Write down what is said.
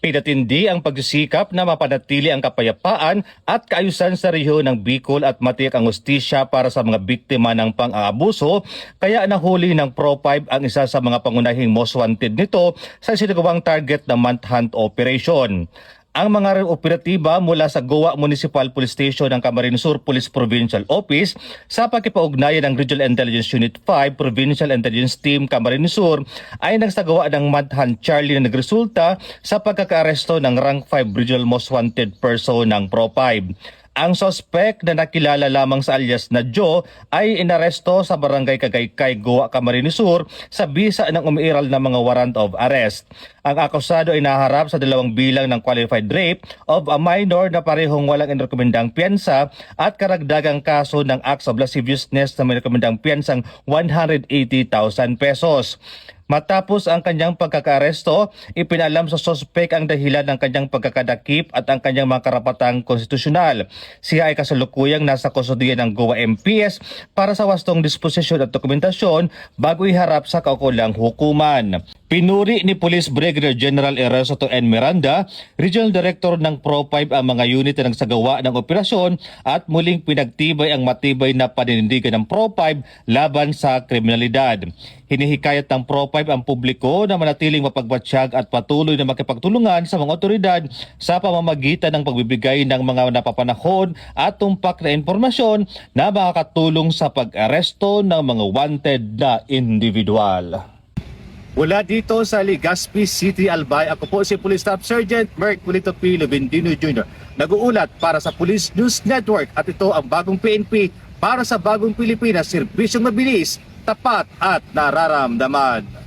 Pinatindi ang pagsisikap na mapanatili ang kapayapaan at kaayusan sa rehiyon ng Bicol at matiyak ang hustisya para sa mga biktima ng pang-aabuso, kaya nahuli ng Pro5 ang isa sa mga pangunahing most wanted nito sa sinagawang target na manhunt operation. Ang mga operatiba mula sa Goa Municipal Police Station ng Camarines Sur Police Provincial Office sa pagkipaugnayan ng Regional Intelligence Unit 5 Provincial Intelligence Team Camarines Sur ay nagsagawa ng manhunt Charlie na nagresulta sa pagkakaaresto ng Rank 5 Regional Most Wanted Person ng Pro5. Ang sospek na nakilala lamang sa alias na Joe ay inaresto sa Barangay Cagaykay, Goa, Camarines Sur sa bisa ng umiiral na mga warrant of arrest. Ang akusado ay naharap sa 2 bilang ng qualified rape of a minor na parehong walang inirekomendang piyansa at karagdagang kaso ng acts of lasciviousness na may rekomendang piyansang 180,000 pesos. Matapos ang kanyang pagkakaaresto, ipinalam sa sospek ang dahilan ng kanyang pagkakadakip at ang kanyang mga karapatang konstitusyonal. Siya ay kasalukuyang nasa kustodiya ng Goa MPS para sa wastong disposisyon at dokumentasyon bago iharap sa kaukulang hukuman. Pinuri ni Police Brigadier General Erasto N. Miranda, Regional Director ng Pro5 ang mga unit na nagsagawa ng operasyon at muling pinagtibay ang matibay na paninindigan ng Pro5 laban sa kriminalidad. Hinihikayat ng Pro5 ang publiko na manatiling mapagbatsyag at patuloy na makipagtulungan sa mga otoridad sa pamamagitan ng pagbibigay ng mga napapanahon at tumpak na impormasyon na makakatulong sa pag-aresto ng mga wanted na individual. Mula dito sa Legazpi City, Albay, ako po si Police Staff Sergeant Merck Wilito P. Lubendino Jr. Nag-uulat para sa Police News Network at ito ang bagong PNP para sa bagong Pilipinas, serbisyong mabilis, tapat at nararamdaman.